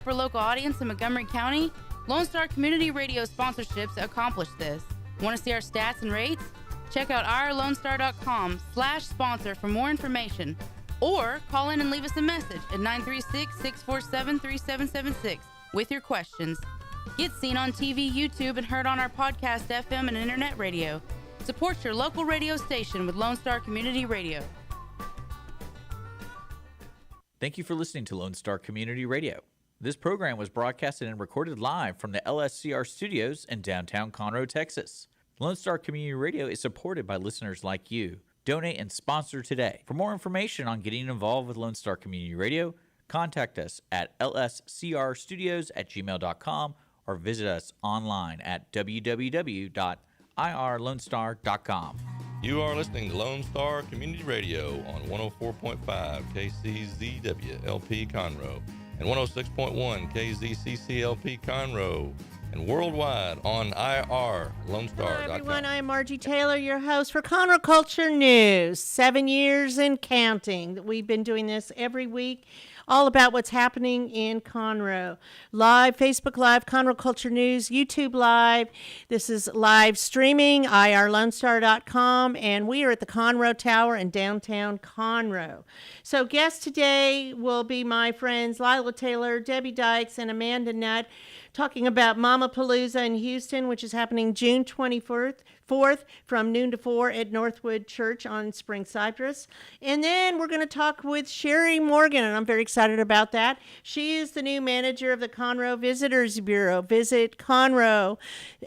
for local audience in Montgomery County? Lone Star Community Radio sponsorships accomplish this. Want to see our stats and rates? Check out irlonestar.com/sponsor for more information, or call in and leave us a message at 936-647-3776 with your questions. Get seen on TV, YouTube, and heard on our podcast, FM, and internet radio. Support your local radio station with Lone Star Community Radio. Thank you for listening to Lone Star Community Radio. This program was broadcasted and recorded live from the LSCR studios in downtown Conroe, Texas. Lone Star Community Radio is supported by listeners like you. Donate and sponsor today. For more information on getting involved with Lone Star Community Radio, contact us at lscrstudios@gmail.com or visit us online at www.irlonestar.com. You are listening to Lone Star Community Radio on 104.5 KCZW LP Conroe and 106.1 KZCCLP Conroe, and worldwide on irlonestar.com. Hello, everyone. I'm Margie Taylor, your host for Conroe Culture News. 7 years and counting. We've been doing this every week, all about what's happening in Conroe. Live, Facebook Live, Conroe Culture News, YouTube Live. This is live streaming, irlonestar.com, and we are at the Conroe Tower in downtown Conroe. So guests today will be my friends Lila Taylor, Debby Dykes, and Amanda Nutt, talking about Momma Palooza in Houston, which is happening June 24th from noon to 4 at Northwood Church on Spring Cypress. And then we're going to talk with Sherry Morgan, and I'm very excited about that. She is the new manager of the Conroe Visitors Bureau, Visit Conroe,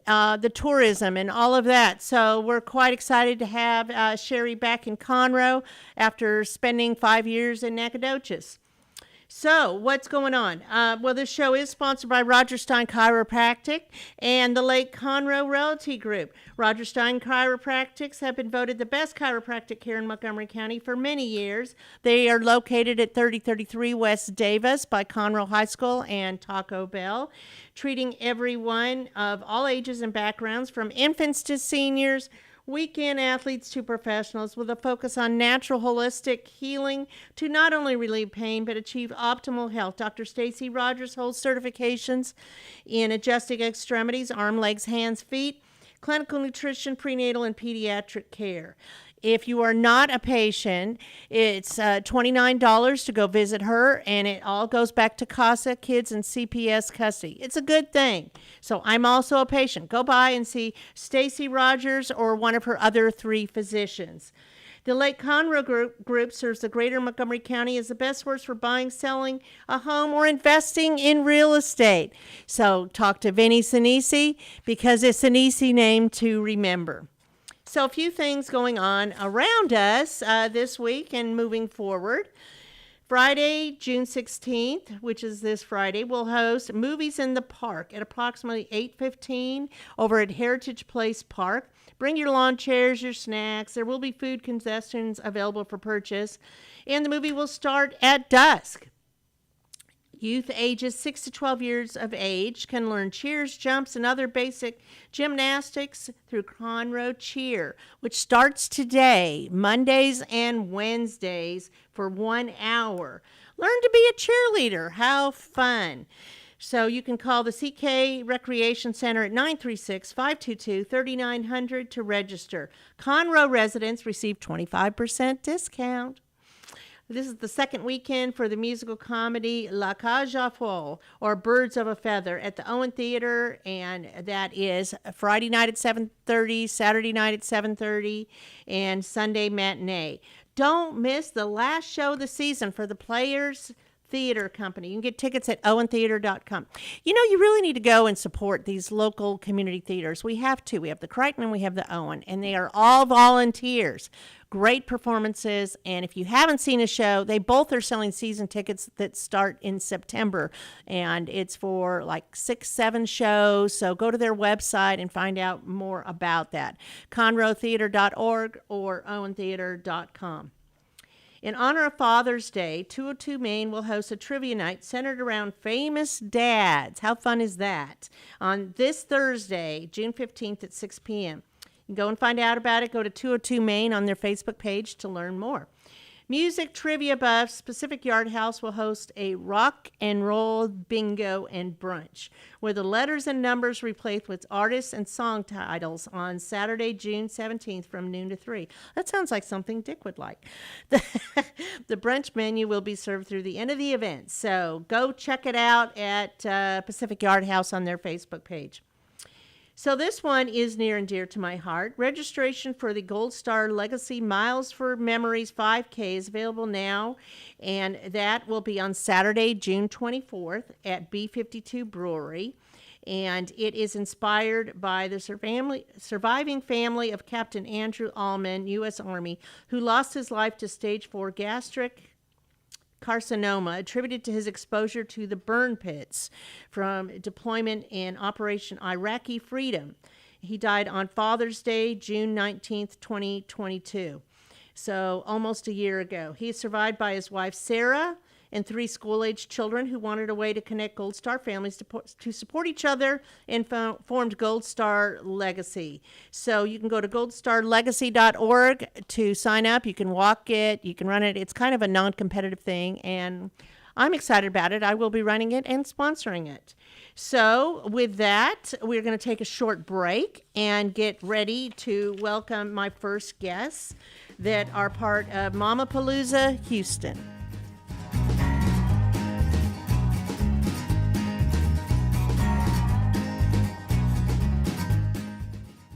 the tourism and all of that. So we're quite excited to have Sherry back in Conroe after spending 5 years in Nacogdoches. So, what's going on? Well, this show is sponsored by Roger Stein Chiropractic and the Lake Conroe Realty Group. Roger Stein Chiropractics have been voted the best chiropractic care in Montgomery County for many years. They are located at 3033 West Davis by Conroe High School and Taco Bell, treating everyone of all ages and backgrounds, from infants to seniors, weekend athletes to professionals, with a focus on natural holistic healing to not only relieve pain but achieve optimal health. Dr. Stacy Rogers holds certifications in adjusting extremities, arm, legs, hands, feet, clinical nutrition, prenatal, and pediatric care. If you are not a patient, it's $29 to go visit her, and it all goes back to CASA, Kids and CPS custody. It's a good thing. So I'm also a patient. Go by and see Stacy Rogers or one of her other 3 physicians. The Lake Conroe Group serves the greater Montgomery County as the best source for buying, selling a home, or investing in real estate. So talk to Vinny Sinisi, because it's an easy name to remember. So a few things going on around us this week and moving forward. Friday, June 16th, which is this Friday, we'll host Movies in the Park at approximately 8:15 over at Heritage Place Park. Bring your lawn chairs, your snacks. There will be food concessions available for purchase, and the movie will start at dusk. Youth ages 6 to 12 years of age can learn cheers, jumps, and other basic gymnastics through Conroe Cheer, which starts today, Mondays and Wednesdays, for 1 hour. Learn to be a cheerleader. How fun. So you can call the CK Recreation Center at 936-522-3900 to register. Conroe residents receive 25% discount. This is the second weekend for the musical comedy La Cage aux Folles, or Birds of a Feather, at the Owen Theater, and that is Friday night at 7:30, Saturday night at 7:30, and Sunday matinee. Don't miss the last show of the season for the Players Theater Company. You can get tickets at owentheater.com. You know, you really need to go and support these local community theaters. We have two. We have the Crichton and we have the Owen, and they are all volunteers. Great performances, and if you haven't seen a show, they both are selling season tickets that start in September, and it's for like 6-7 shows, so go to their website and find out more about that. conroetheater.org or owentheater.com. In honor of Father's Day, 202 Main will host a trivia night centered around famous dads. How fun is that? On this Thursday, June 15th at 6 p.m. You can go and find out about it. Go to 202 Main on their Facebook page to learn more. Music trivia buffs, Pacific Yard House will host a rock and roll bingo and brunch, where the letters and numbers replaced with artists and song titles on Saturday, June 17th from noon to 3. That sounds like something Dick would like. The brunch menu will be served through the end of the event, so go check it out at Pacific Yard House on their Facebook page. So this one is near and dear to my heart. Registration for the Gold Star Legacy Miles for Memories 5K is available now, and that will be on Saturday, June 24th at B52 Brewery. And it is inspired by the surviving family of Captain Andrew Allman, U.S. Army, who lost his life to stage 4 gastric carcinoma attributed to his exposure to the burn pits from deployment in Operation Iraqi Freedom. He died on Father's Day, June 19th, 2022. So almost a year ago. He is survived by his wife, Sarah, and 3 school-aged children who wanted a way to connect Gold Star families to support each other and formed Gold Star Legacy. So you can go to goldstarlegacy.org to sign up. You can walk it. You can run it. It's kind of a non-competitive thing, and I'm excited about it. I will be running it and sponsoring it. So with that, we're going to take a short break and get ready to welcome my first guests that are part of Momma Palooza Houston.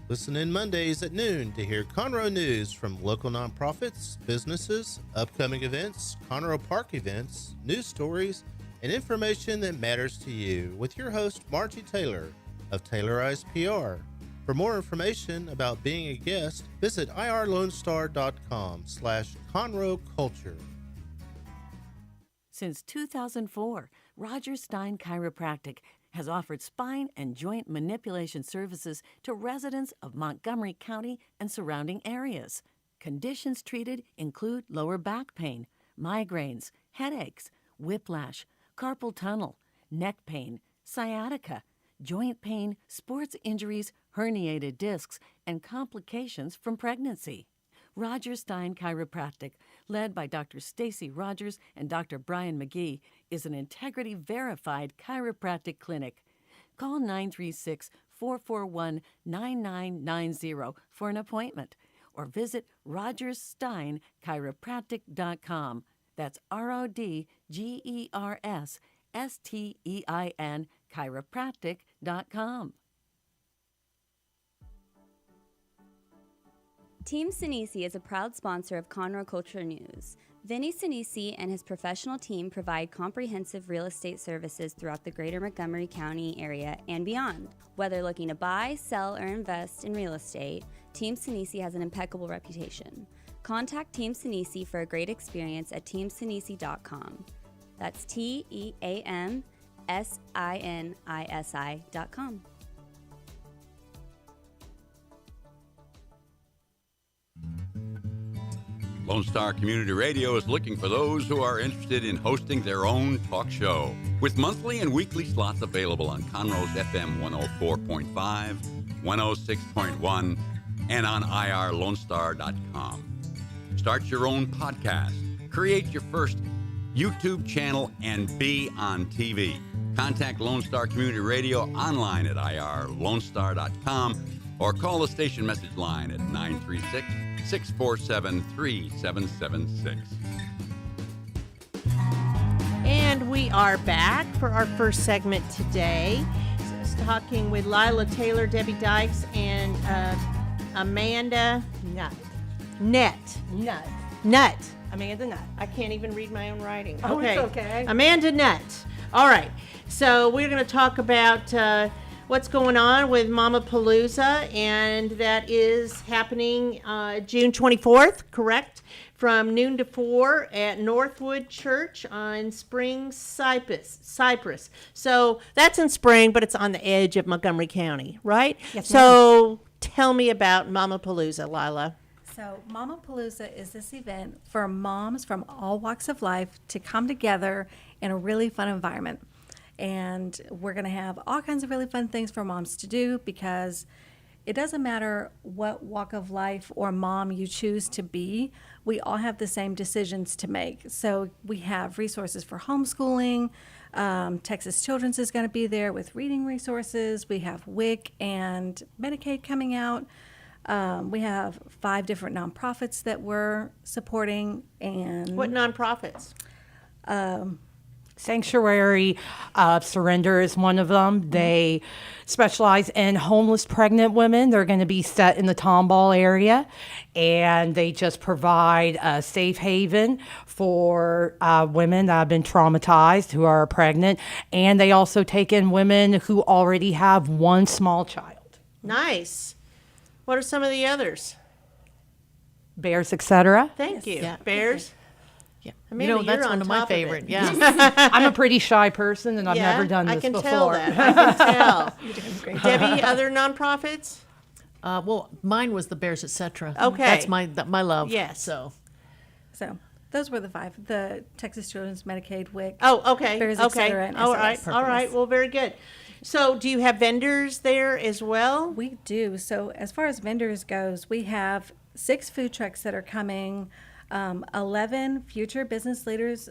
Listen in Mondays at noon to hear Conroe news from local nonprofits, businesses, upcoming events, Conroe Park events, news stories, and information that matters to you with your host, Margie Taylor of Taylorized PR. For more information about being a guest, visit irlonestar.com/Conroe Culture. Since 2004, Roger Stein Chiropractic has offered spine and joint manipulation services to residents of Montgomery County and surrounding areas. Conditions treated include lower back pain, migraines, headaches, whiplash, carpal tunnel, neck pain, sciatica, joint pain, sports injuries, herniated discs, and complications from pregnancy. Roger Stein Chiropractic, led by Dr. Stacy Rogers and Dr. Brian McGee, is an integrity-verified chiropractic clinic. Call 936-441-9990 for an appointment, or visit rogerssteinchiropractic.com. That's RODGERSSTEIN chiropractic.com. Team Sinisi is a proud sponsor of Conroe Culture News. Vinny Sinisi and his professional team provide comprehensive real estate services throughout the greater Montgomery County area and beyond. Whether looking to buy, sell, or invest in real estate, Team Sinisi has an impeccable reputation. Contact Team Sinisi for a great experience at teamsinisi.com. That's TEAMSINISI.com. Lone Star Community Radio is looking for those who are interested in hosting their own talk show, with monthly and weekly slots available on Conroe's FM 104.5, 106.1, and on irlonestar.com. Start your own podcast, create your first YouTube channel, and be on TV. Contact Lone Star Community Radio online at irlonestar.com or call the station message line at 936-647-3776. And we are back for our first segment today, talking with Lila Taylor, Debby Dykes, and Amanda Nutt. Amanda Nutt. I can't even read my own writing. Oh, it's okay. Amanda Nutt. All right. So we're going to talk about what's going on with Momma Palooza, and that is happening June 24th, correct? From noon to 4 at Northwood Church on Spring, Cypress. So that's in Spring, but it's on the edge of Montgomery County, right? Yes, so tell me about Momma Palooza, Lila. So Momma Palooza is this event for moms from all walks of life to come together in a really fun environment. And we're going to have all kinds of really fun things for moms to do, because it doesn't matter what walk of life or mom you choose to be, we all have the same decisions to make. So we have resources for homeschooling. Texas Children's is going to be there with reading resources. We have WIC and Medicaid coming out. We have 5 different nonprofits that we're supporting. And What nonprofits? Sanctuary Surrender is one of them. They specialize in homeless pregnant women. They're going to be set in the Tomball area, and they just provide a safe haven for women that have been traumatized who are pregnant, and they also take in women who already have one small child. Nice. What are some of the others? Bears, etc. Thank you. Yeah. Bears. Yeah. Amanda, that's you're on one of my top of it. favorite. Yeah. I'm a pretty shy person, and I've Yeah, never done this I can before. tell that. I can tell. you're doing great. Debbie, other nonprofits? Well, mine was the Bears, etc. Okay. That's my love. Yes. So So those were the 5: the Texas Children's, Medicaid, WIC. Oh, okay. Bears, et okay. cetera, and All SOS. right. All right. Yes. Well, very good. So, do you have vendors there as well? We do. So as far as vendors goes, we have 6 food trucks that are coming, 11 future business leaders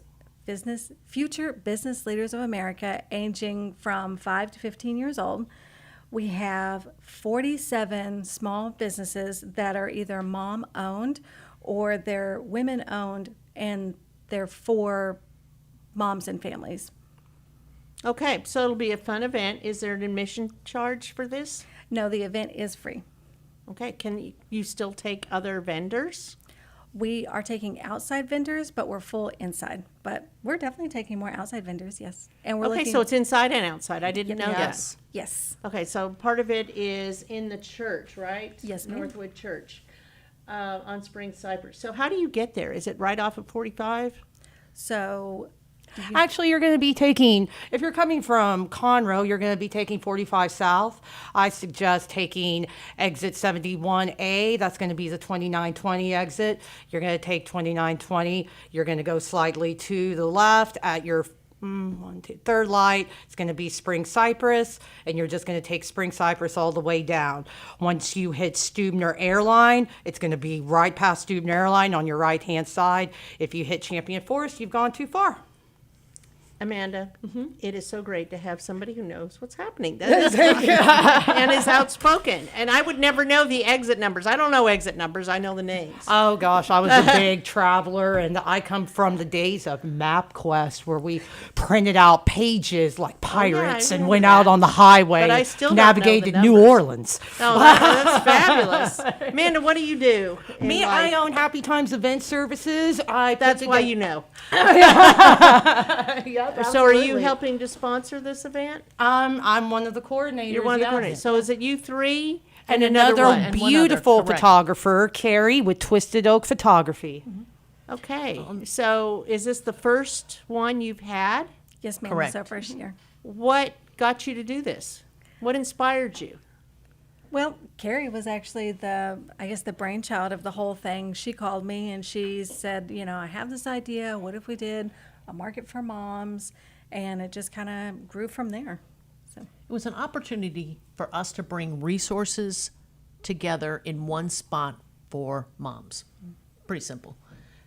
of America, aging from 5 to 15 years old. We have 47 small businesses that are either mom-owned or they're women-owned, and they're for moms and families. Okay. So, it'll be a fun event. Is there an admission charge for this? No, the event is free. Okay. Can you still take other vendors? We are taking outside vendors, but we're full inside. But we're definitely taking more outside vendors, yes. And we're Okay. looking, So, it's inside and outside. I didn't know yes. yes. that. Okay. So, part of it is in the church, right? Yes, ma'am. Northwood Church on Spring Cypress. So, how do you get there? Is it right off of 45? So Actually, you're going to be taking, if you're coming from Conroe, you're going to be taking 45 South. I suggest taking exit 71A. That's going to be the 2920 exit. You're going to take 2920. You're going to go slightly to the left at your third light. It's going to be Spring Cypress, and you're just going to take Spring Cypress all the way down. Once you hit Stubner Airline, it's going to be right past Stubner Airline on your right-hand side. If you hit Champion Forest, you've gone too far. Amanda, it is so great to have somebody who knows what's happening. That is and is outspoken. And I would never know the exit numbers. I don't know exit numbers. I know the names. Oh gosh, I was a big traveler, and I come from the days of MapQuest, where we printed out pages like pirates and remember went out that. on the highway, But I and still don't know the navigated New numbers. Orleans. Oh, that's fabulous. Amanda, what do you do? in Me, life? I own Happy Times Event Services. That's why you know. Yep, So are you absolutely. helping to sponsor this event? I'm one of the coordinators. You're one of the yes. coordinators. So is it you three And another another one? And one other, beautiful correct. photographer, Carrie, with Twisted Oak Photography. Okay. So is this the first one you've had? Yes, ma'am. Correct. It's our first year. What got you to do this? What inspired you? Well, Carrie was actually the brainchild of the whole thing. She called me and she said, I have this idea. What if we did a market for moms? And it just kind of grew from there. So It was an opportunity for us to bring resources together in one spot for moms. Pretty simple.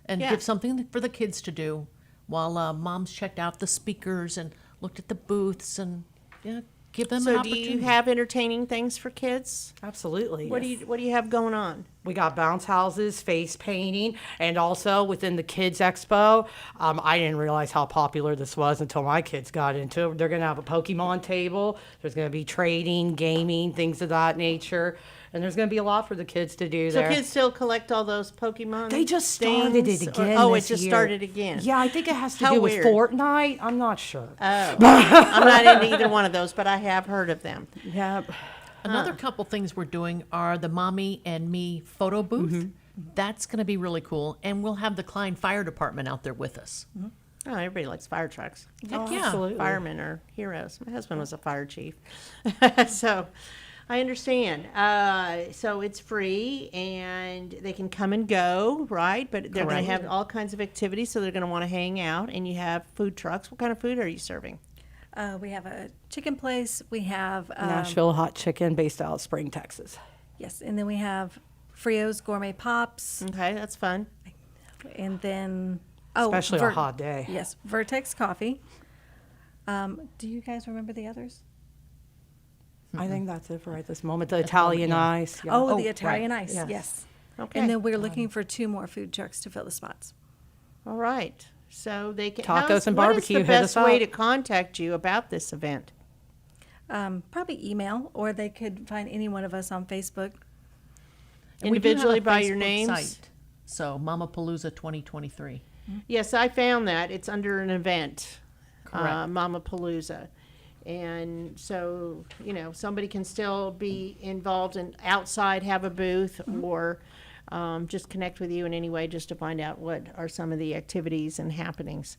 And Yeah. give something for the kids to do while moms checked out the speakers and looked at the booths and give them an So do opportunity. you have entertaining things for kids? Absolutely. What do you have going on? We got bounce houses, face painting, and also within the Kids Expo, I didn't realize how popular this was until my kids got into it. They're going to have a Pokemon table. There's going to be trading, gaming, things of that nature. And there's going to be a lot for the kids to do So there. kids still collect all those Pokemon They just started things? it Or- again. Oh, this it just year. started again. Yeah, I think it has to How do weird. with Fortnite. I'm not sure. I'm not into either one of those, but I have heard of them. Yep. Another couple things we're doing are the Mommy and Me photo booth. That's going to be really cool. And we'll have the Klein Fire Department out there with us. Oh, everybody likes fire trucks. Heck yeah. Absolutely. Firemen are heroes. My husband was a fire chief. So I understand. So it's free and they can come and go, right? But they're going to have all kinds of activities, so they're going to want to hang out. And you have food trucks. What kind of food are you serving? We have a chicken place. We have Nashville hot chicken based out of Spring, Texas. yes, and then we have Frio's Gourmet Pops, Okay, that's fun. and then Especially on a hot day. Yes, Vertex Coffee. Do you guys remember the others? I think that's it for right this moment. The Italian ice. Yeah. Oh, the Italian right. ice. Yes. Okay. And then we're looking for 2 more food trucks to fill the spots. All right. So they can Tacos and what barbecue, is the hit best us way up. to contact you about this event? Probably email, or they could find any one of us on Facebook. And we do have a Individually by your Facebook names? site. So Momma Palooza 2023. Yes, I found that. It's under an event, Correct. Momma Palooza. And so, somebody can still be involved and outside have a booth or just connect with you in any way just to find out what are some of the activities and happenings.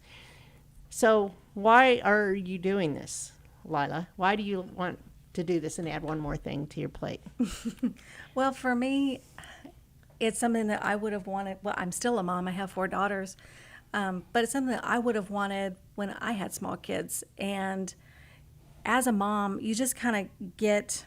So why are you doing this, Lila? Why do you want to do this and add one more thing to your plate? Well, for me, it's something that I would have wanted. Well, I'm still a mom. I have 4 daughters. But it's something that I would have wanted when I had small kids. And as a mom, you just kind of get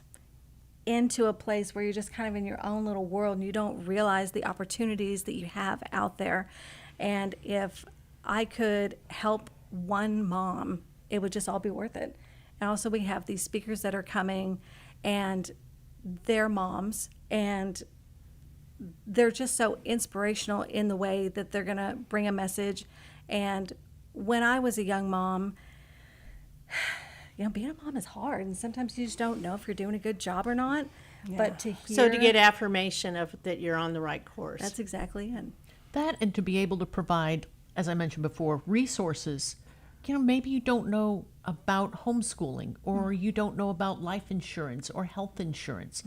into a place where you're just kind of in your own little world and you don't realize the opportunities that you have out there. And if I could help one mom, it would just all be worth it. And also we have these speakers that are coming and they're moms and they're just so inspirational in the way that they're going to bring a message. And when I was a young mom, being a mom is hard, and sometimes you just don't know if you're doing a good job or not. But to hear, So to get affirmation of that you're on the right course. that's exactly it. That and to be able to provide, as I mentioned before, resources. Maybe you don't know about homeschooling or you don't know about life insurance or health insurance.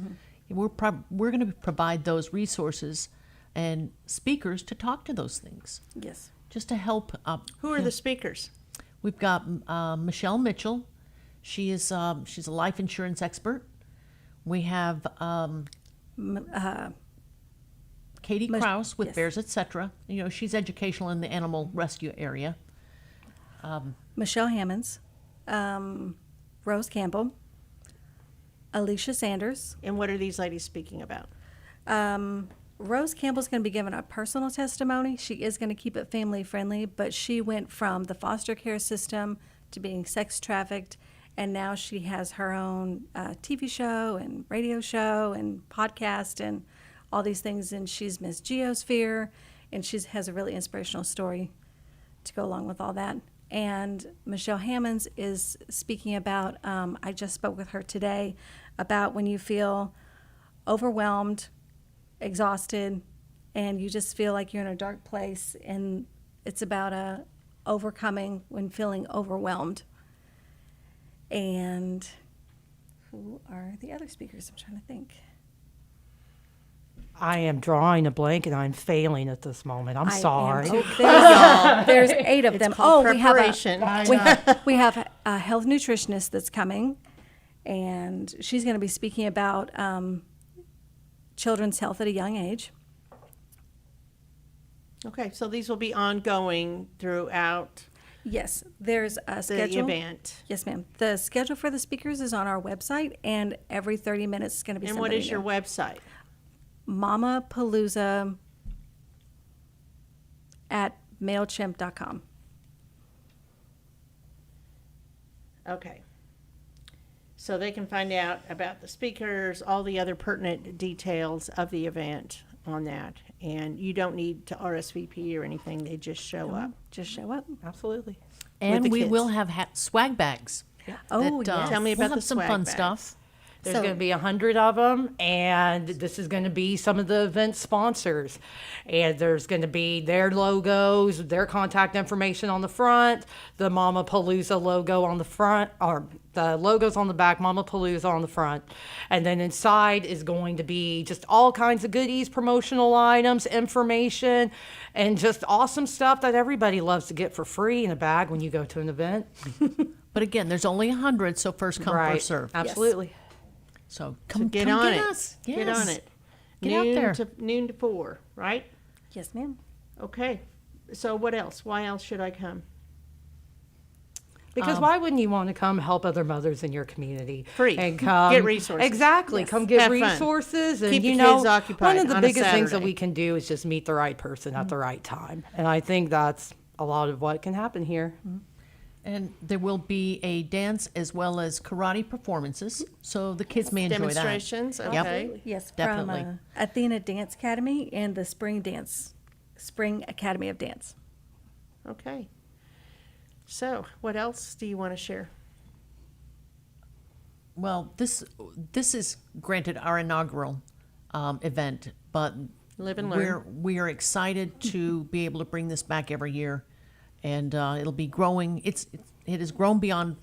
We're going to provide those resources and speakers to talk to those things, Yes. just to help. Who are the speakers? We've got Michelle Mitchell. She's a life insurance expert. We have Katie Krause with yes. Bears Etc. She's educational in the animal rescue area. Michelle Hammonds, Rose Campbell, Alicia Sanders. And what are these ladies speaking about? Rose Campbell's going to be giving a personal testimony. She is going to keep it family friendly, but she went from the foster care system to being sex trafficked, and now she has her own TV show and radio show and podcast and all these things, and she's Miss Geosphere, and she has a really inspirational story to go along with all that. And Michelle Hammonds is speaking about, I just spoke with her today, about when you feel overwhelmed, exhausted, and you just feel like you're in a dark place, and it's about overcoming when feeling overwhelmed. And who are the other speakers? I'm trying to think. I am drawing a blank and I'm failing at this moment. I'm sorry. There's 8 of them. called We have preparation. we have a health nutritionist that's coming, and she's going to be speaking about children's health at a young age. Okay, so these will be ongoing throughout Yes, there's a the schedule. event. Yes, ma'am. The schedule for the speakers is on our website, and every 30 minutes is going to be And somebody what is your new. website? Momma Palooza at MailChimp.com. Okay. So they can find out about the speakers, all the other pertinent details of the event on that. And you don't need to RSVP or anything. They just show up. Just show up. Absolutely. And the we kids. will have swag bags. Oh, that, yes. Tell me we'll about have the some swag fun bags. stuff. There's So- going to be 100 of them, and this is going to be some of the event sponsors. And there's going to be their logos, their contact information on the front, the Momma Palooza logo on the front, or the logos on the back, Momma Palooza on the front. And then inside is going to be just all kinds of goodies, promotional items, information, and just awesome stuff that everybody loves to get for free in a bag when you go to an event. But again, there's only 100, so first come, first serve. Absolutely. So So come get come on get it. us. Get Yes. on it. Get out there. Noon to 4, right? Yes, ma'am. Okay. So what else? Why else should I come? Because why wouldn't you want to come help other mothers in your community? Free. And come Get resources. Exactly. Yes. Come get Have fun. resources. And Keep you the know, kids occupied one of the on a biggest things that Saturday. we can do is just meet the right person at the right time. And I think that's a lot of what can happen here. And there will be a dance as well as karate performances, so the kids may enjoy that. Demonstrations. Okay. Yes, Definitely. from Athena Dance Academy and the Spring Academy of Dance. Okay. So, what else do you want to share? Well, this is granted our inaugural event, but Live and learn. we are excited to be able to bring this back every year, and it'll be growing. It has grown beyond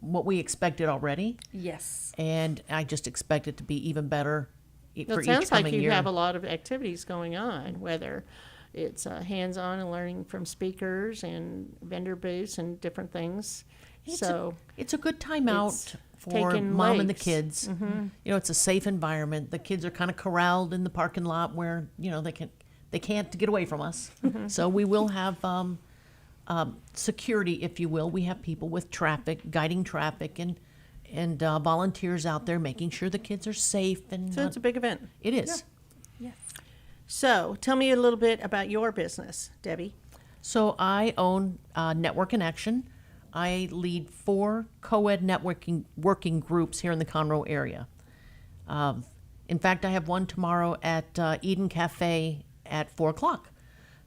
what we expected already, Yes. and I just expect it to be even better Well, for it each sounds like coming you year. have a lot of activities going on, whether it's hands-on and learning from speakers and vendor booths and different things. It's a good time out it's for taking mom and the legs. kids. You know, it's a safe environment. The kids are kind of corralled in the parking lot where they can't get away from us. So we will have security, if you will. We have people with traffic, guiding traffic, and volunteers out there making sure the kids are safe. And So it's a big event. it is. Yes. So, tell me a little bit about your business, Debbie. So I own Network in Action. I lead 4 co-ed networking working groups here in the Conroe area. In fact, I have one tomorrow at Eden Cafe at 4 o'clock.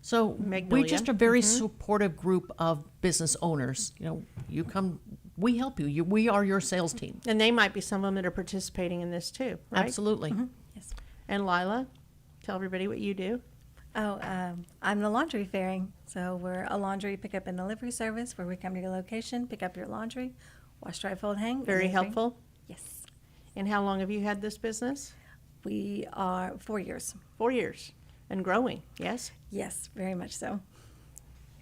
So we're Magnolia. just a very supportive group of business owners. You know, you come, we help you. We are your sales team. And they might be some of them that are participating in this too, right? Absolutely. Yes. And Lila, tell everybody what you do. Oh, I'm the laundry fairing. So we're a laundry pickup and delivery service where we come to your location, pick up your laundry, wash, dry, fold, hang. and Very then bring- helpful. Yes. And how long have you had this business? We are 4 years. 4 years. And growing, yes? Yes, very much so.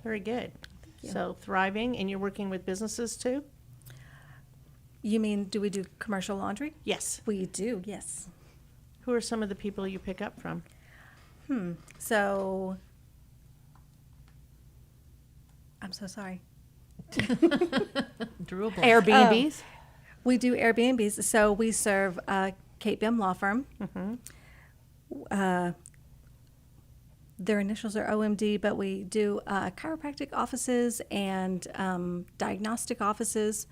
Very good. you. So thriving, and you're working with businesses too? You mean, do we do commercial laundry? Yes. We do, yes. Who are some of the people you pick up from? So, I'm so sorry. Drew a blank. Airbnbs. We do Airbnbs. So we serve Kate Bim Law Firm. Their initials are OMD, but we do chiropractic offices and diagnostic offices,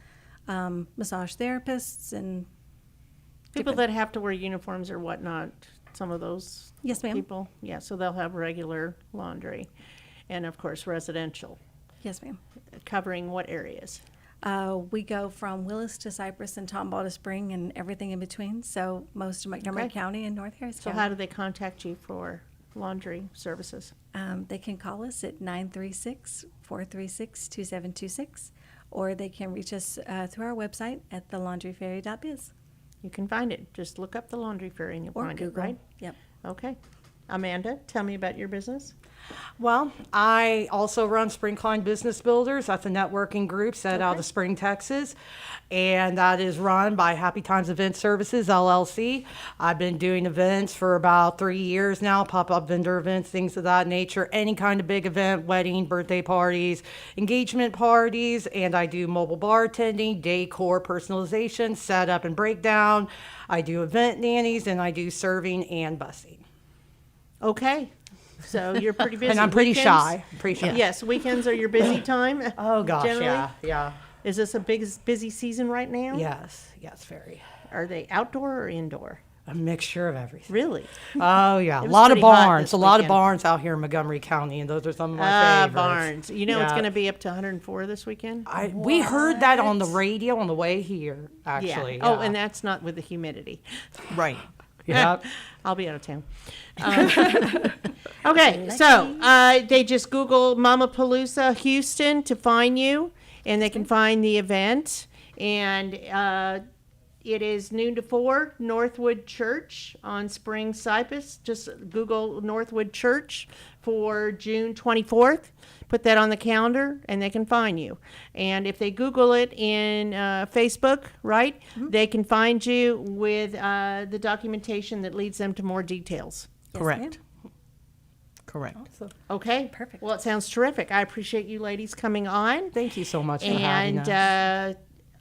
massage therapists, and People that have to wear uniforms or whatnot, some of those Yes, ma'am. people. Yeah, so they'll have regular laundry. And of course, residential. yes, ma'am. Covering what areas? We go from Willis to Cypress and Tomball to Spring and everything in between. So most of Montgomery Okay. County and North Harris So County. how do they contact you for laundry services? They can call us at 936-436-2726, or they can reach us through our website at thelaundryfairy.biz. You can find it. Just look up the laundry fairy and you'll Or find Google. it, right? Yep. Okay. Amanda, tell me about your business. Well, I also run Springkline Business Builders. That's a networking group set out of Spring, Texas. And that is run by Happy Times Event Services, LLC. I've been doing events for about 3 years now, pop-up vendor events, things of that nature, any kind of big event, wedding, birthday parties, engagement parties, and I do mobile bartending, decor, personalization, setup and breakdown. I do event nannies, and I do serving and busing. Okay. So you're pretty busy. And I'm pretty Weekends? shy. Pretty shy. Yes, weekends are your busy time. Oh, gosh, generally? yeah. Is this a big busy season right now? Yes, very. Are they outdoor or indoor? A mixture of everything. Really? Oh, yeah. It A was lot of pretty hot barns. this A lot of weekend. barns out here in Montgomery County, and those are some of my favorites. Barns. You know it's Yeah. going to be up to 104 this weekend? We heard that on the radio on the way here, actually. Yeah. Oh, and that's not with the humidity. Right. Yep. I'll be out of town. Okay, so they just Google Momma Palooza Houston to find you, and they can find the event. And it is noon to 4, Northwood Church on Spring Cypress. Just Google Northwood Church for June 24th. Put that on the calendar, and they can find you. And if they Google it in Facebook, right, they can find you with the documentation that leads them to more details. Yes, Correct. ma'am. Correct. Okay. Perfect. Well, it sounds terrific. I appreciate you ladies coming on. Thank you so much for having us. And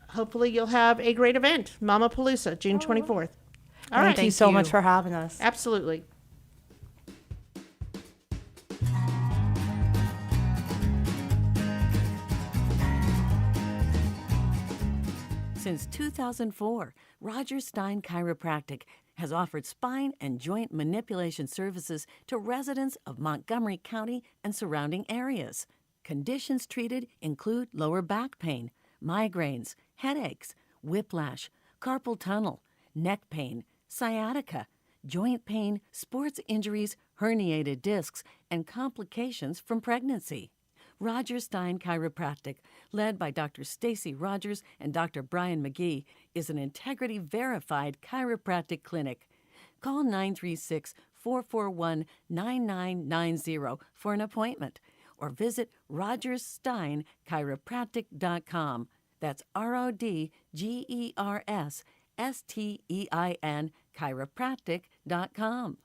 hopefully you'll have a great event, Momma Palooza, June 24th. All right. Thank you so much for having us. Absolutely. Since 2004, Roger Stein Chiropractic has offered spine and joint manipulation services to residents of Montgomery County and surrounding areas. Conditions treated include lower back pain, migraines, headaches, whiplash, carpal tunnel, neck pain, sciatica, joint pain, sports injuries, herniated discs, and complications from pregnancy. Roger Stein Chiropractic, led by Dr. Stacy Rogers and Dr. Brian McGee, is an integrity-verified chiropractic clinic. Call 936-441-9990 for an appointment or visit rogerssteinchiropractic.com. That's RODGERSSTEIN chiropractic.com.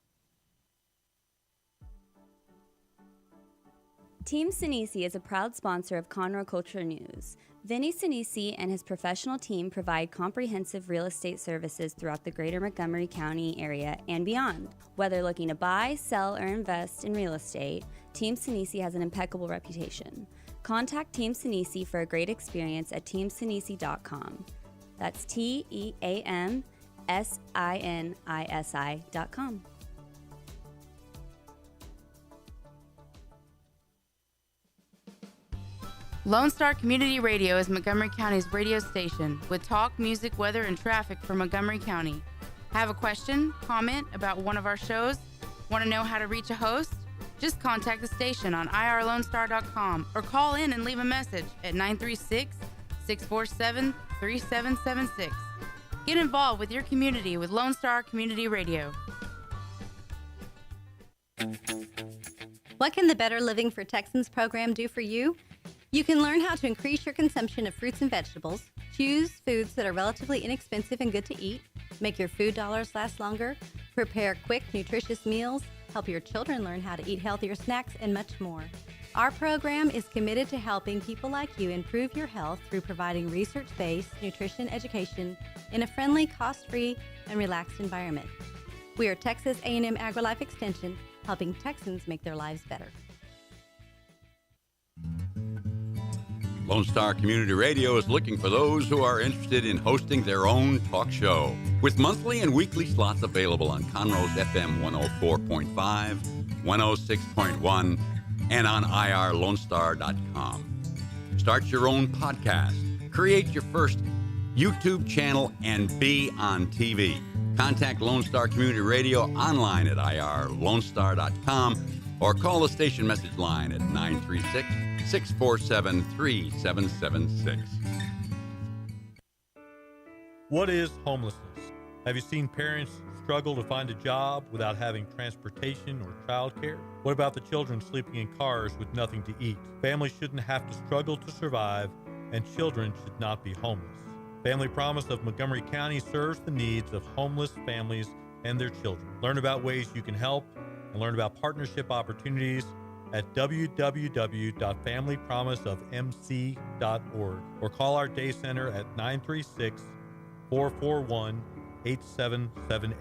Team Sinisi is a proud sponsor of Conroe Culture News. Vinny Sinisi and his professional team provide comprehensive real estate services throughout the greater Montgomery County area and beyond. Whether looking to buy, sell, or invest in real estate, Team Sinisi has an impeccable reputation. Contact Team Sinisi for a great experience at teamsinisi.com. That's TEAMSINISI.com. Lone Star Community Radio is Montgomery County's radio station with talk, music, weather, and traffic for Montgomery County. Have a question, comment about one of our shows? Want to know how to reach a host? Just contact the station on irlonestar.com or call in and leave a message at 936-647-3776. Get involved with your community with Lone Star Community Radio. What can the Better Living for Texans program do for you? You can learn how to increase your consumption of fruits and vegetables, choose foods that are relatively inexpensive and good to eat, make your food dollars last longer, prepare quick, nutritious meals, help your children learn how to eat healthier snacks, and much more. Our program is committed to helping people like you improve your health through providing research-based nutrition education in a friendly, cost-free, and relaxed environment. We are Texas A&M AgriLife Extension, helping Texans make their lives better. Lone Star Community Radio is looking for those who are interested in hosting their own talk show, with monthly and weekly slots available on Conroe's FM 104.5, 106.1, and on irlonestar.com. Start your own podcast, create your first YouTube channel, and be on TV. Contact Lone Star Community Radio online at irlonestar.com or call the station message line at 936-647-3776. What is homelessness? Have you seen parents struggle to find a job without having transportation or childcare? What about the children sleeping in cars with nothing to eat? Families shouldn't have to struggle to survive, and children should not be homeless. Family Promise of Montgomery County serves the needs of homeless families and their children. Learn about ways you can help and learn about partnership opportunities at www.familypromiseofmc.org or call our day center at 936-441-8778.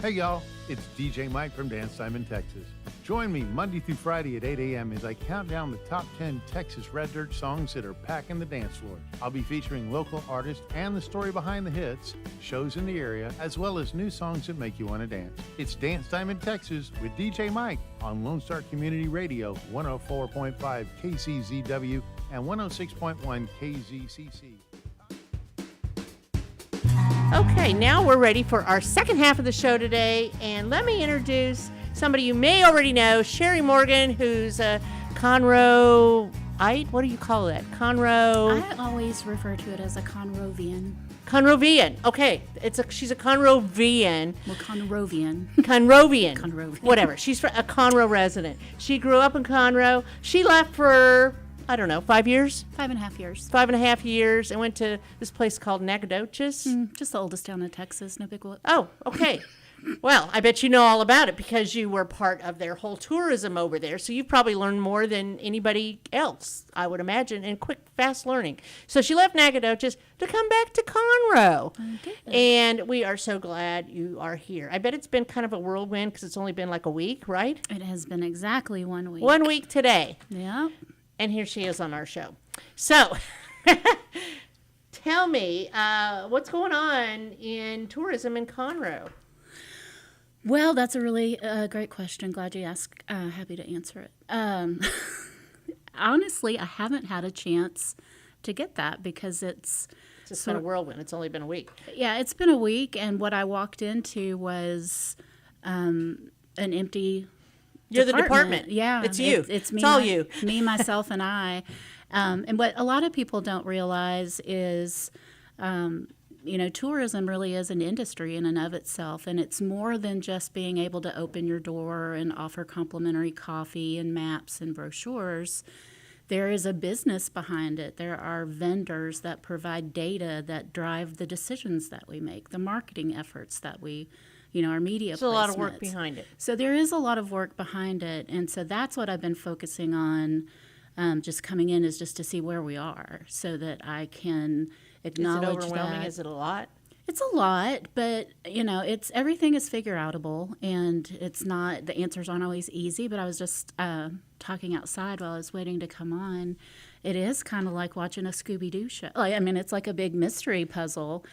Hey y'all, it's DJ Mike from Dance Time in Texas. Join me Monday through Friday at 8 a.m. as I count down the top 10 Texas Red Dirt songs that are packing the dance floor. I'll be featuring local artists and the story behind the hits, shows in the area, as well as new songs that make you want to dance. It's Dance Time in Texas with DJ Mike on Lone Star Community Radio, 104.5 KCZW and 106.1 KZCC. Okay, now we're ready for our second half of the show today, and let me introduce somebody you may already know, Sherry Morgan, who's a Conroeite. What do you call that? Conroe. I always refer to it as a Conrovian. Conrovian. Okay, she's a Conrovian. Well, Conrovian. Conrovian. Conrovian. Whatever. She's a Conroe resident. She grew up in Conroe. She left for, I don't know, 5 years? 5.5 years. 5.5 years, and went to this place called Nacogdoches. Just the oldest town in Texas, no big whoop. Oh, okay. Well, I bet you know all about it because you were part of their whole tourism over there. So you've probably learned more than anybody else, I would imagine, and quick, fast learning. So she left Nacogdoches to come back to Conroe. And we are so glad you are here. I bet it's been kind of a whirlwind because it's only been like a week, right? It has been exactly 1 week. 1 week today. Yeah. And here she is on our show. So tell me, what's going on in tourism in Conroe? Well, that's a really great question. Glad you asked. Happy to answer it. Honestly, I haven't had a chance to get that because it's just been a whirlwind. It's only been a week. Yeah, it's been a week, and what I walked into was an empty. You're the department. Yeah, it's you. It's me. It's all you. Me, myself, and I. And what a lot of people don't realize is. Tourism really is an industry in and of itself, and it's more than just being able to open your door and offer complimentary coffee and maps and brochures. There is a business behind it. There are vendors that provide data that drive the decisions that we make, the marketing efforts that we, our media There's a lot of work behind it. So there is a lot of work behind it, and so that's what I've been focusing on just coming in is just to see where we are so that I can acknowledge that. Is it overwhelming? Is it a lot? It's a lot, but it's everything is figure outable, and it's not, the answers aren't always easy. But I was just talking outside while I was waiting to come on. It is kind of like watching a Scooby-Doo show. It's like a big mystery puzzle.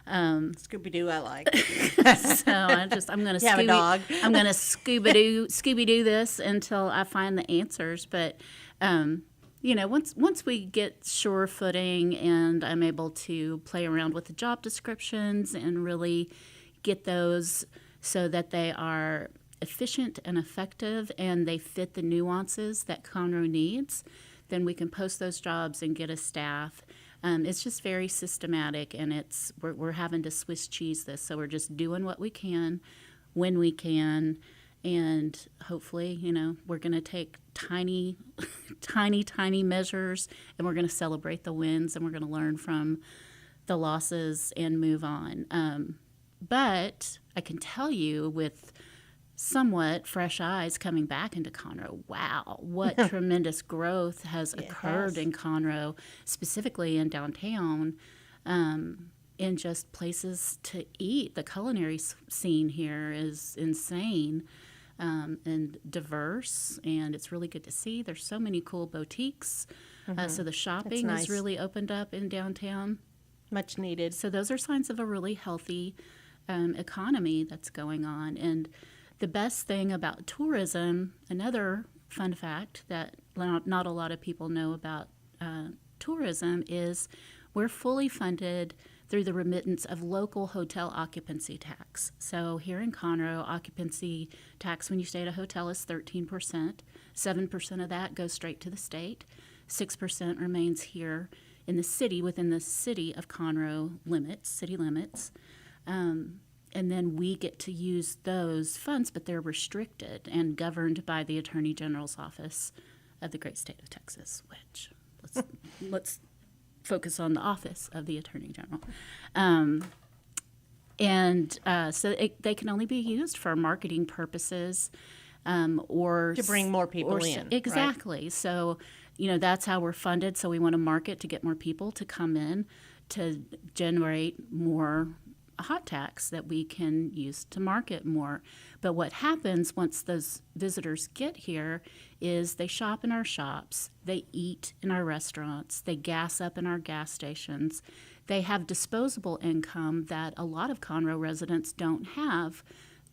Scooby-Doo, I like. So I'm going to have a dog. I'm going to Scooby-Doo this until I find the answers. But once we get sure footing and I'm able to play around with the job descriptions and really get those so that they are efficient and effective and they fit the nuances that Conroe needs, then we can post those jobs and get a staff. It's just very systematic, and we're having to Swiss cheese this. So we're just doing what we can when we can. And hopefully, we're going to take tiny measures, and we're going to celebrate the wins, and we're going to learn from the losses and move on. But I can tell you with somewhat fresh eyes coming back into Conroe, wow, what tremendous growth has occurred in Conroe, specifically in downtown. In just places to eat. The culinary scene here is insane and diverse, and it's really good to see. There's so many cool boutiques. So the shopping has really opened up in downtown. Much needed. So those are signs of a really healthy economy that's going on. And the best thing about tourism, another fun fact that not a lot of people know about tourism, is we're fully funded through the remittance of local hotel occupancy tax. So here in Conroe, occupancy tax when you stay at a hotel is 13%. 7% of that goes straight to the state. 6% remains here in the city, within the city of Conroe city limits. And then we get to use those funds, but they're restricted and governed by the Attorney General's Office of the great state of Texas, which let's focus on the office of the Attorney General. So they can only be used for marketing purposes or to bring more people in. Exactly. Right? So, that's how we're funded. So we want to market to get more people to come in to generate more hot tax that we can use to market more. But what happens once those visitors get here is they shop in our shops, they eat in our restaurants, they gas up in our gas stations. They have disposable income that a lot of Conroe residents don't have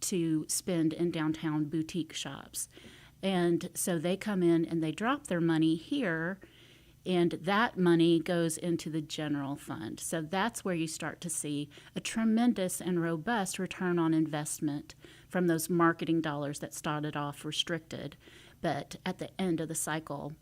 to spend in downtown boutique shops. And so they come in and they drop their money here, and that money goes into the general fund. So that's where you start to see a tremendous and robust return on investment from those marketing dollars that started off restricted. But at the end of the cycle,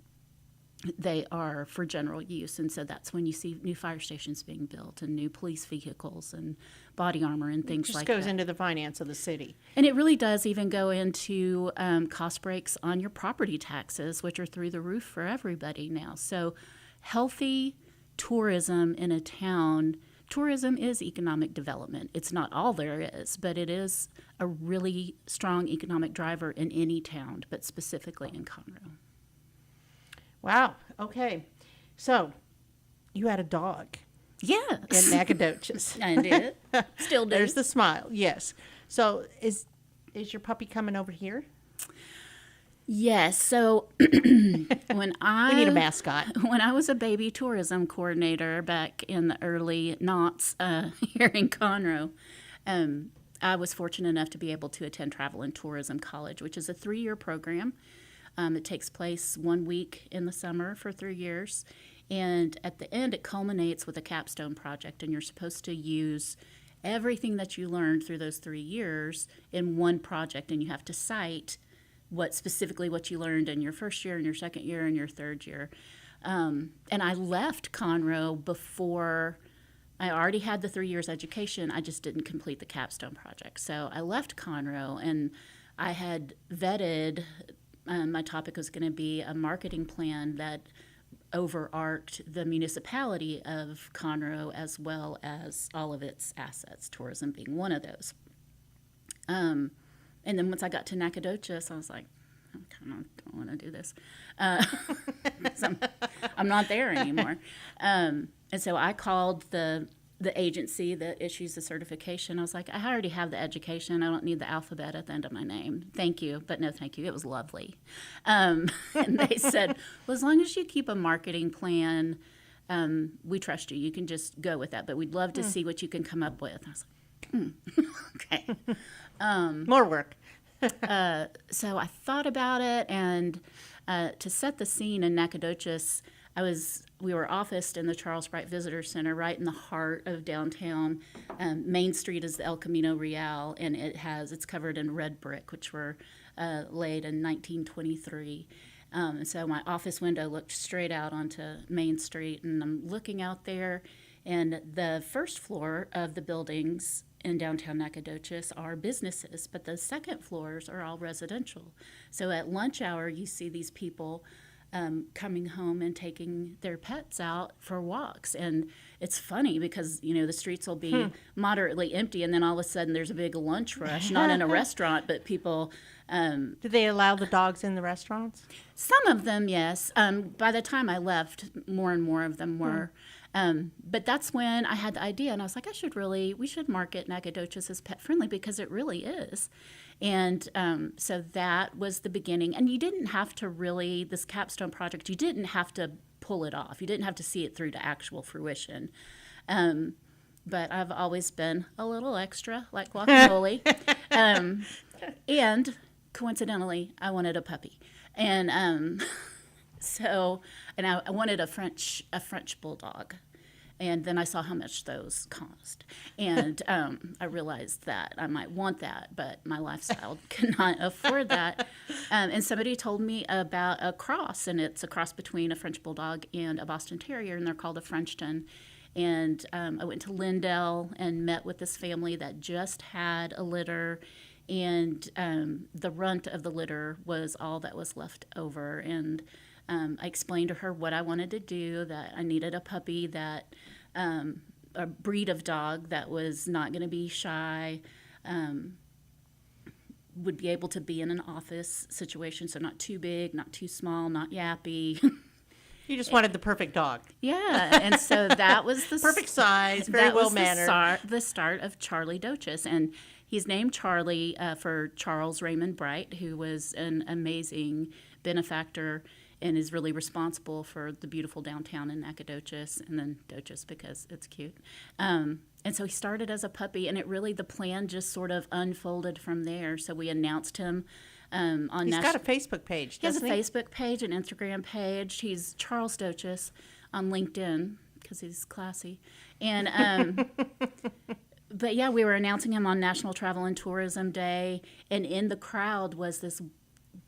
they are for general use. And so that's when you see new fire stations being built and new police vehicles and body armor and things like that. It just goes into the finance of the city. And it really does even go into cost breaks on your property taxes, which are through the roof for everybody now. So healthy tourism in a town tourism is economic development. It's not all there is, but it is a really strong economic driver in any town, but specifically in Conroe. Wow. Okay. So you had a dog Yes. in Nacogdoches. I did. Still do. There's the smile. Yes. So is your puppy coming over here? Yes. So when We need a mascot. When I was a baby tourism coordinator back in the early noughts here in Conroe, I was fortunate enough to be able to attend Travel and Tourism College, which is a 3-year program. It takes place 1 week in the summer for 3 years. And at the end, it culminates with a capstone project, and you're supposed to use everything that you learned through those 3 years in one project, and you have to cite what you learned in your first year and your second year and your third year. And I left Conroe before I already had the 3 years education. I just didn't complete the capstone project. So I left Conroe, and I had vetted, my topic was going to be a marketing plan that overarched the municipality of Conroe as well as all of its assets, tourism being one of those. And then once I got to Nacogdoches, I was like, I kind of don't want to do this. 'Cause I'm not there anymore. And so I called the agency that issues the certification. I was like, I already have the education. I don't need the alphabet at the end of my name. Thank you, but no thank you. It was lovely. And they said, well, as long as you keep a marketing plan, we trust you. You can just go with that, but we'd love to see what you can come up with. I was like, okay. More work. So I thought about it, and to set the scene in Nacogdoches, we were officed in the Charles Bright Visitor Center, right in the heart of downtown. Main Street is the El Camino Real, and it's covered in red brick, which were laid in 1923. So my office window looked straight out onto Main Street, and I'm looking out there, and the first floor of the buildings in downtown Nacogdoches are businesses, but the second floors are all residential. So at lunch hour, you see these people coming home and taking their pets out for walks. And it's funny because, the streets will be moderately empty, and then all of a sudden there's a big lunch rush, not in a restaurant, but people... Do they allow the dogs in the restaurants? Some of them, yes. By the time I left, more and more of them were. But that's when I had the idea, and I was like, we should market Nacogdoches as pet friendly, because it really is. And so that was the beginning. And you didn't have to this capstone project, you didn't have to pull it off. You didn't have to see it through to actual fruition. But I've always been a little extra, like guacamole. And coincidentally, I wanted a puppy. And I wanted a French bulldog. And then I saw how much those cost. And I realized that I might want that, but my lifestyle cannot afford that. And somebody told me about a cross, and it's a cross between a French bulldog and a Boston Terrier, and they're called a Frenchton. And I went to Lindell and met with this family that just had a litter, and the runt of the litter was all that was left over. And I explained to her what I wanted to do, that I needed a puppy a breed of dog that was not going to be shy, would be able to be in an office situation, so not too big, not too small, not yappy. You just wanted the perfect dog. Yeah, and so that was the perfect size, very well mannered. The start of Charlie Doches, and he's named Charlie for Charles Raymond Bright, who was an amazing benefactor and is really responsible for the beautiful downtown in Nacogdoches, and then Doches because it's cute. And so he started as a puppy, and the plan just sort of unfolded from there. So we announced him on He's got a Facebook page, doesn't he? He has a Facebook page, an Instagram page. He's Charles Doches on LinkedIn because he's classy. And but yeah, we were announcing him on National Travel and Tourism Day, and in the crowd was this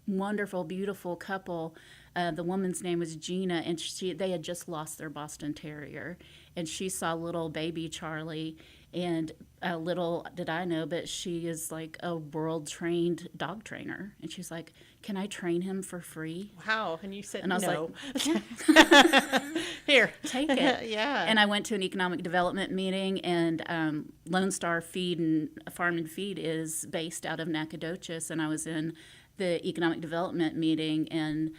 wonderful, beautiful couple The woman's name was Gina, and they had just lost their Boston Terrier, and she saw little baby Charlie, and little did I know, but she is like a world-trained dog trainer, and she's like, "Can I train him for free?" Wow. And you said And I was no. like, Here. "Take it." Yeah. And I went to an economic development meeting, and Lone Star Farm and Feed is based out of Nacogdoches, and I was in the economic development meeting, and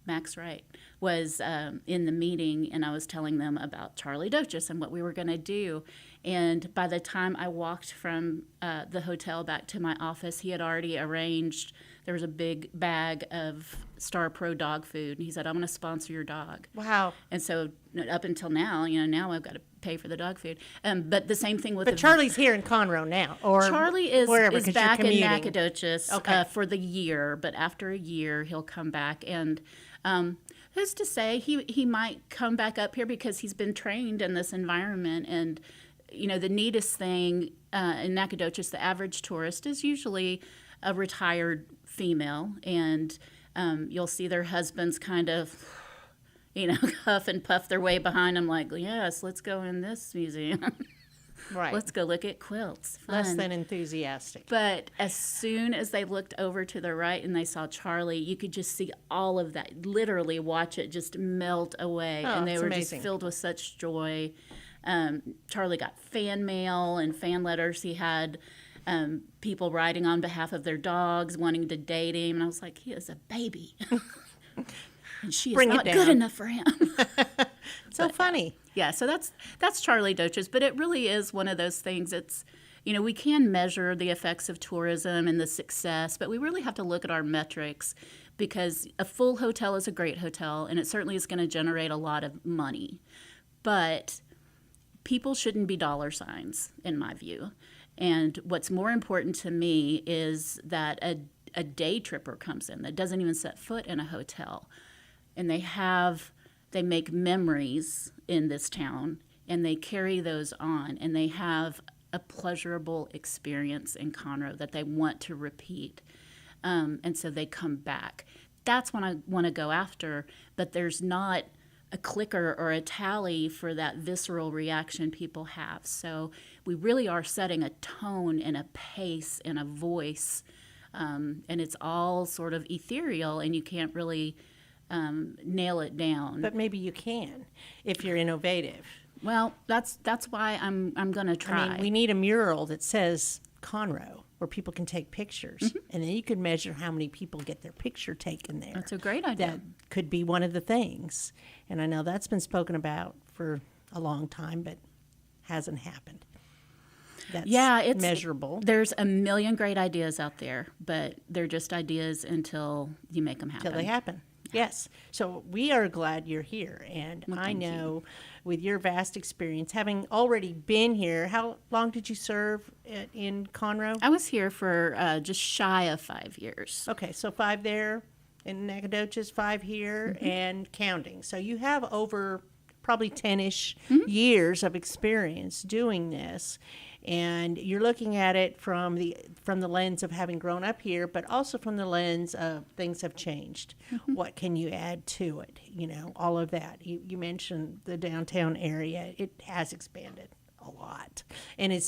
Max Wright was in the meeting, and I was telling them about Charlie Dochus and what we were going to do. And by the time I walked from the hotel back to my office, he had already arranged. There was a big bag of Star Pro dog food, and he said, "I'm going to sponsor your dog." Wow. And so up until now, now I've got to pay for the dog food. But the same thing with But Charlie's here in Conroe now, or Charlie is wherever, 'cause you're back in commuting. Nacogdoches Okay. for the year, but after a year he'll come back. And who's to say he might come back up here because he's been trained in this environment. And the neatest thing in Nacogdoches, the average tourist is usually a retired female, and you'll see their husbands kind of huff and puff their way behind them like, "Yes, let's go in this museum." Right. Let's go look at quilts. Less Fun. than enthusiastic. But as soon as they looked over to the right and they saw Charlie, you could just see all of that, literally watch it just melt away. Oh, And they it's were amazing. just filled with such joy. Charlie got fan mail and fan letters. He had people writing on behalf of their dogs, wanting to date him. And I was like, he is a baby. And she is Bring it not good down. enough for him. So funny. Yeah, so that's Charlie Dochus, but it really is one of those things. It's, we can measure the effects of tourism and the success, but we really have to look at our metrics, because a full hotel is a great hotel, and it certainly is going to generate a lot of money. But people shouldn't be dollar signs, in my view. And what's more important to me is that a day tripper comes in that doesn't even set foot in a hotel, and they make memories in this town, and they carry those on, and they have a pleasurable experience in Conroe that they want to repeat. And so they come back. That's when I want to go after, but there's not a clicker or a tally for that visceral reaction people have. So we really are setting a tone and a pace and a voice, and it's all sort of ethereal, and you can't really nail it down. But maybe you can if you're innovative. Well, that's why I'm going to try. I mean, we need a mural that says Conroe where people can take pictures, and then you could measure how many people get their picture taken there. That's a great idea. That could be one of the things. And I know that's been spoken about for a long time, but hasn't happened. That's it's measurable. There's a million great ideas out there, but they're just ideas until you make them happen. Till they happen. Yes. So we are glad you're here. And Well, I thank know with your vast experience, having already been here, how long did you serve in Conroe? I was here for just shy of 5 years. Okay, so 5 there in Nacogdoches, 5 here, and counting. So you have over probably 10-ish years of experience doing this. And you're looking at it from the lens of having grown up here, but also from the lens of things have changed. What can you add to it? All of that. You mentioned the downtown area. It has expanded a lot, and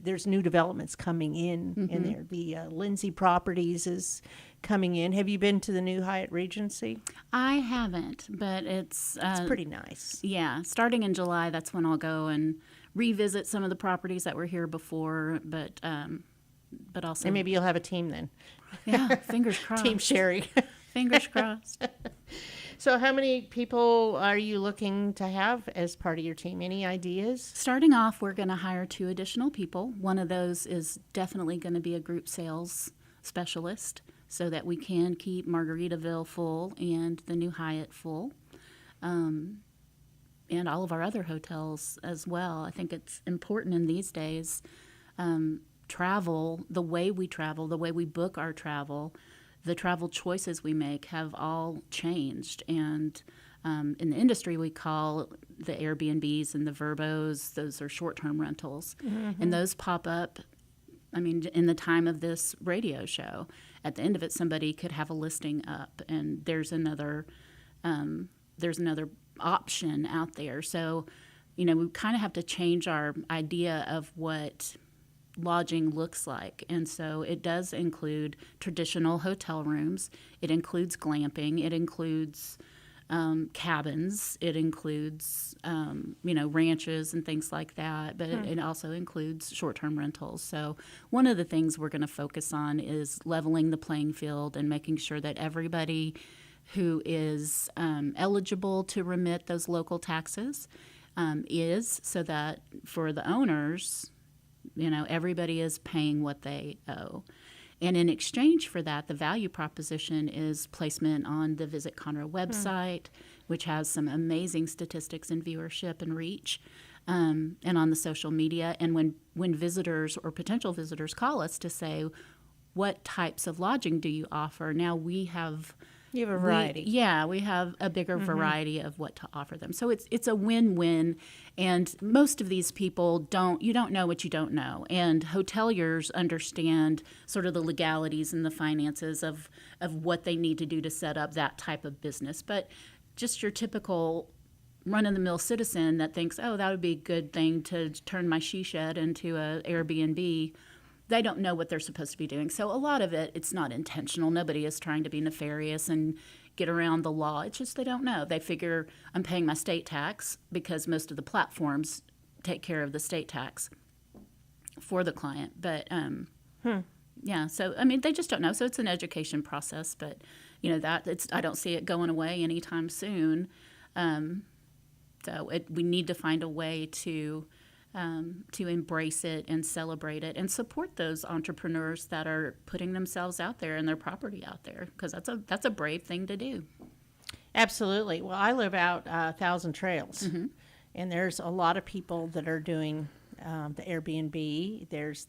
there's new developments coming in there. The Lindsay Properties is coming in. Have you been to the new Hyatt Regency? I haven't, but it's Pretty nice. Yeah, starting in July, that's when I'll go and revisit some of the properties that were here before, but also And maybe you'll have a team then. yeah, fingers crossed. Team Sherry. Fingers crossed. So how many people are you looking to have as part of your team? Any ideas? Starting off, we're going to hire 2 additional people. One of those is definitely going to be a group sales specialist, so that we can keep Margaritaville full and the new Hyatt full. And all of our other hotels as well. I think it's important in these days, travel, the way we book our travel, the travel choices we make have all changed. And in the industry, we call the Airbnbs and the Verbos, those are short-term rentals. And those pop up, in the time of this radio show. at the end of it, somebody could have a listing up, and there's another option out there. So, we kind of have to change our idea of what lodging looks like. And so it does include traditional hotel rooms. It includes glamping. It includes cabins. It includes, ranches and things like that. But it also includes short-term rentals. So one of the things we're going to focus on is leveling the playing field and making sure that everybody who is eligible to remit those local taxes is, so that for the owners, everybody is paying what they owe. And in exchange for that, the value proposition is placement on the Visit Conroe website, which has some amazing statistics and viewership and reach, and on the social media. And when visitors or potential visitors call us to say, what types of lodging do you offer? Now we have... You have a variety. We have a bigger variety of what to offer them. So it's a win-win, and most of these people you don't know what you don't know. And hoteliers understand sort of the legalities and the finances of what they need to do to set up that type of business. But just your typical run-of-the-mill citizen that thinks, oh, that would be a good thing to turn my she shed into a Airbnb, they don't know what they're supposed to be doing. So a lot of it's not intentional. Nobody is trying to be nefarious and get around the law. It's just they don't know. They figure, I'm paying my state tax, because most of the platforms take care of the state tax for the client. But, so, they just don't know. So it's an education process. But, I don't see it going away anytime soon. We need to find a way to embrace it and celebrate it and support those entrepreneurs that are putting themselves out there and their property out there, because that's a brave thing to do. Absolutely. Well, I live out 1,000 Trails, and there's a lot of people that are doing the Airbnb.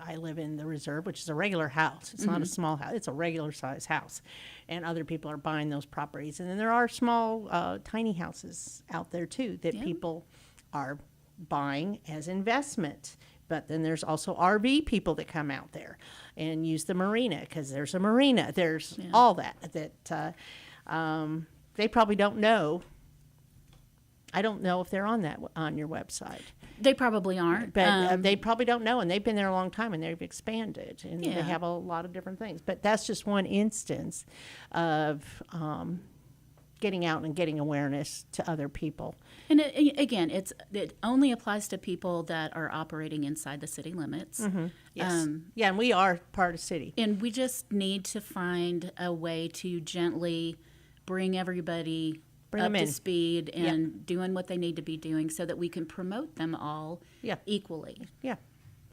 I live in the Reserve, which is a regular house. It's not a small house. It's a regular size house, and other people are buying those properties. And then there are small, tiny houses out there too that people are buying as investment. But then there's also RV people that come out there and use the marina, because there's a marina. There's all that they probably don't know. I don't know if they're on your website. They probably aren't. But they probably don't know, and they've been there a long time, and they've expanded, and they have a lot of different things. But that's just one instance of getting out and getting awareness to other people. And it only applies to people that are operating inside the city limits. Yes. And we are part of city. And we just need to find a way to gently bring everybody up to speed and doing what they need to be doing, so that we can promote them all equally. Yeah.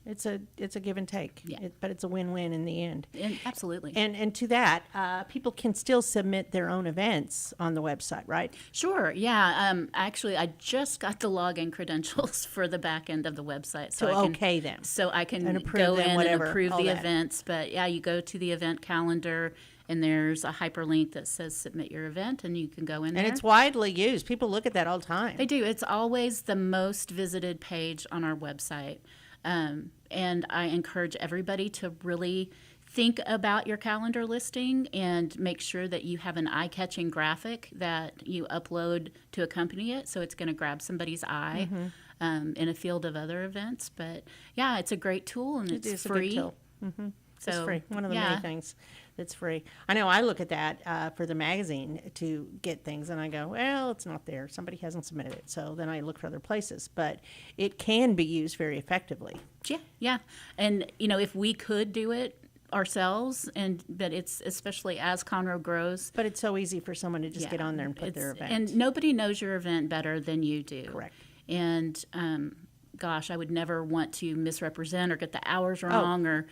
It's a give and take, but it's a win-win in the end. Absolutely. And to that, people can still submit their own events on the website, right? Sure. Yeah. Actually, I just got the login credentials for the back end of the website, so I can go in and approve the events. But you go to the event calendar, and there's a hyperlink that says submit your event, and you can go in there. And it's widely used. People look at that all the time. They do. It's always the most visited page on our website. And I encourage everybody to really think about your calendar listing and make sure that you have an eye-catching graphic that you upload to accompany it, so it's going to grab somebody's eye in a field of other events. But it's a great tool, and it's free. A good tool. So, it's free. One of the many things that's free. I know I look at that for the magazine to get things, and I go, well, it's not there. Somebody hasn't submitted it. So then I look for other places. But it can be used very effectively. Yeah. And, if we could do it ourselves, but it's especially as Conroe grows. But it's so easy for someone to just get on there and put their event. And nobody knows your event better than you do. Correct. And, I would never want to misrepresent or get the hours wrong or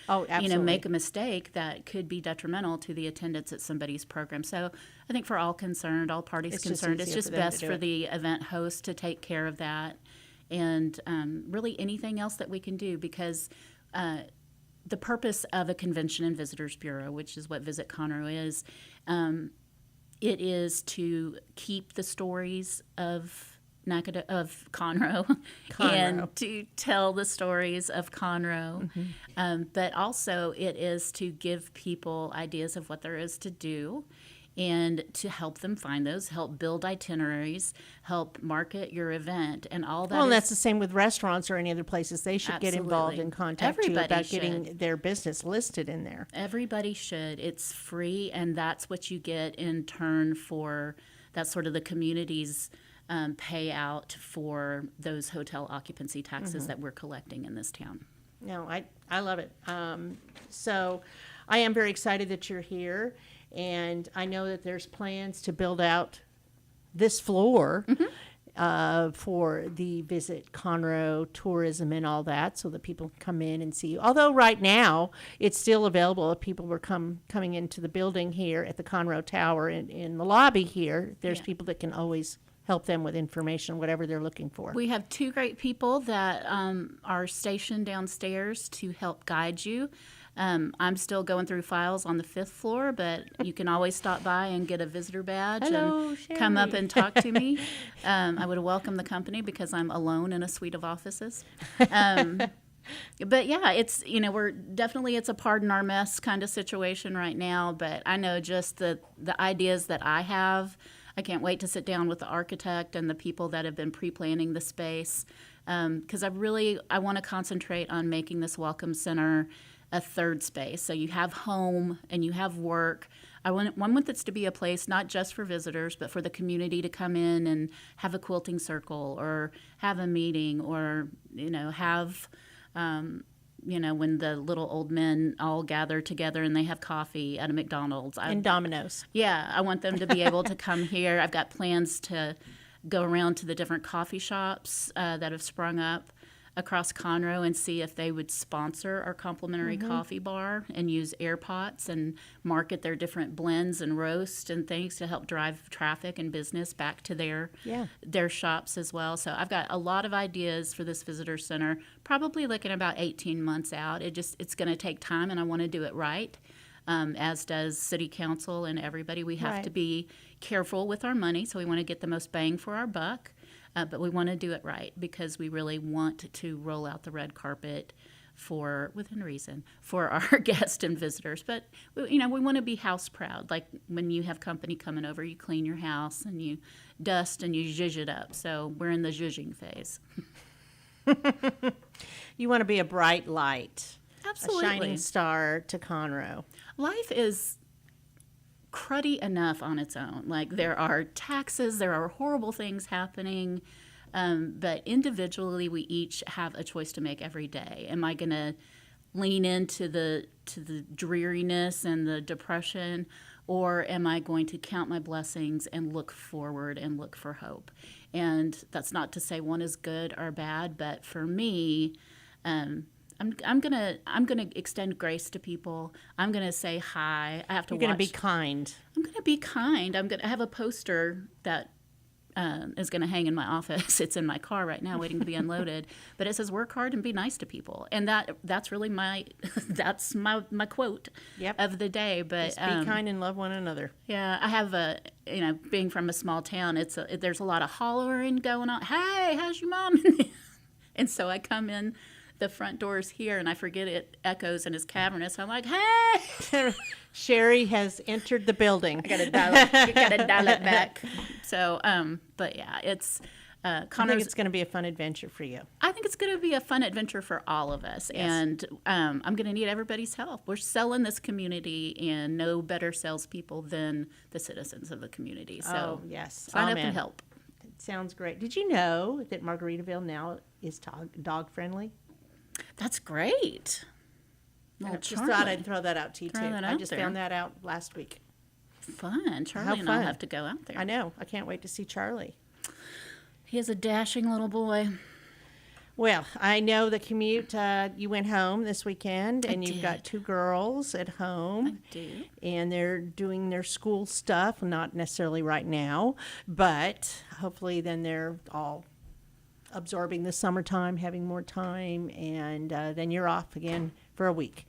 make a mistake that could be detrimental to the attendance at somebody's program. So I think for all concerned, all parties concerned, it's just best for the event host to take care of that, and really anything else that we can do, because the purpose of a Convention and Visitors Bureau, which is what Visit Conroe is, it is to keep the stories of of Conroe, and to tell the stories of Conroe. But also it is to give people ideas of what there is to do and to help them find those, help build itineraries, help market your event, and all that. Well, and is- that's the same with restaurants or any other places. They should get involved Absolutely. and contact you Everybody about should. getting their business listed in there. Everybody should. It's free, and that's what you get in turn for that's sort of the community's payout for those hotel occupancy taxes that we're collecting in this town. No, I love it. So I am very excited that you're here, and I know that there's plans to build out this floor for the Visit Conroe tourism and all that, so that people can come in and see you. Although right now it's still available if people were coming into the building here at the Conroe Tower in the lobby here. There's people that can always help them with information, whatever they're looking for. We have two great people that are stationed downstairs to help guide you. I'm still going through files on the 5th floor, but you can always stop by and get a visitor badge Hello, and come up Sherry. and talk to me. I would welcome the company because I'm alone in a suite of offices. But yeah, it's, we're definitely, it's a pardon our mess kind of situation right now, but I know just the ideas that I have, I can't wait to sit down with the architect and the people that have been pre-planning the space, because I want to concentrate on making this Welcome Center a third space. So you have home and you have work. I want this to be a place not just for visitors, but for the community to come in and have a quilting circle or have a meeting or, have, when the little old men all gather together and they have coffee at a McDonald's. And Domino's. Yeah, I want them to be able to come here. I've got plans to go around to the different coffee shops that have sprung up across Conroe and see if they would sponsor our complimentary coffee bar and use air pots and market their different blends and roast and things to help drive traffic and business back to their shops as well. So I've got a lot of ideas for this visitor center, probably looking about 18 months out. It's going to take time, and I want to do it right. As does City Council and everybody. We have to be careful with our money, so we want to get the most bang for our buck. But we want to do it right because we really want to roll out the red carpet within reason, for our guests and visitors. But, we want to be house proud. Like when you have company coming over, you clean your house and you dust and you zhuzh it up. So we're in the zhuzhing phase. You want to be a bright light. Absolutely. A shining star to Conroe. Life is cruddy enough on its own. Like there are taxes, there are horrible things happening, but individually we each have a choice to make every day. Am I going to lean into the dreariness and the depression, or am I going to count my blessings and look forward and look for hope? And that's not to say one is good or bad, but for me, I'm gonna extend grace to people. I'm gonna say hi. I have to. You're gonna be kind. I'm gonna be kind. I have a poster that is gonna hang in my office. It's in my car right now, waiting to be unloaded. But it says, "Work hard and be nice to people," and that's really my quote of the day. But Just be kind and love one another. Yeah, I have being from a small town, there's a lot of hollering going on. Hey, how's your mom? And so I come in the front doors here, and I forget it echoes and is cavernous. I'm like, hey! Sherry has entered the building. I gotta dial it back. So, but yeah, it's I think it's going to be a fun adventure for you. I think it's going to be a fun adventure for all of us, and I'm going to need everybody's help. We're selling this community, and no better salespeople than the citizens of the community. So, sign up and help. It sounds great. Did you know that Margaritaville now is dog friendly? That's great. I just thought I'd throw that out to you, too. I just found that out last week. Fun. Charlie and I'll have to go out there. I know. I can't wait to see Charlie. He is a dashing little boy. Well, I know the commute, you went home this weekend, and you've did. got 2 girls at home. I do. And they're doing their school stuff, not necessarily right now, but hopefully then they're all absorbing the summertime, having more time, and then you're off again for a week.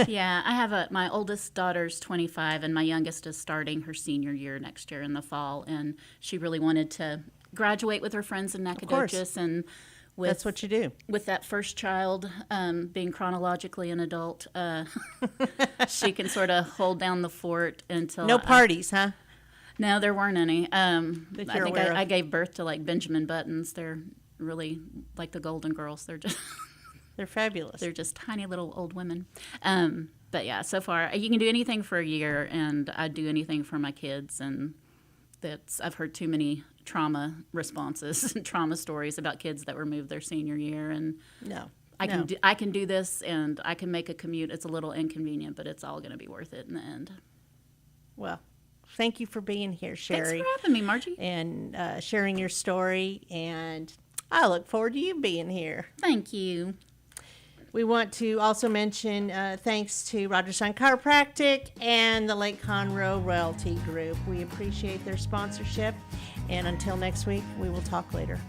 Yeah, I have my oldest daughter's 25, and my youngest is starting her senior year next year in the fall, and she really wanted to graduate with her friends in course. Nacogdoches, and with That's what you do. with that first child being chronologically an adult, she can sort of hold down the fort until No parties, huh? No, there weren't any. I you're think aware of. I gave birth to like Benjamin Buttons. They're really like the Golden Girls. They're just They're fabulous. they're just tiny little old women. But yeah, so far you can do anything for a year, and I'd do anything for my kids. And I've heard too many trauma responses and trauma stories about kids that were moved their senior year, and No. I can do this, and I can make a commute. It's a little inconvenient, but it's all going to be worth it in the end. Well, thank you for being here, Sherry. Thanks for having me, Margie. And sharing your story. And I look forward to you being here. Thank you. We want to also mention thanks to Roger Stein Chiropractic and the Lake Conroe Royalty Group. We appreciate their sponsorship. And until next week, we will talk later.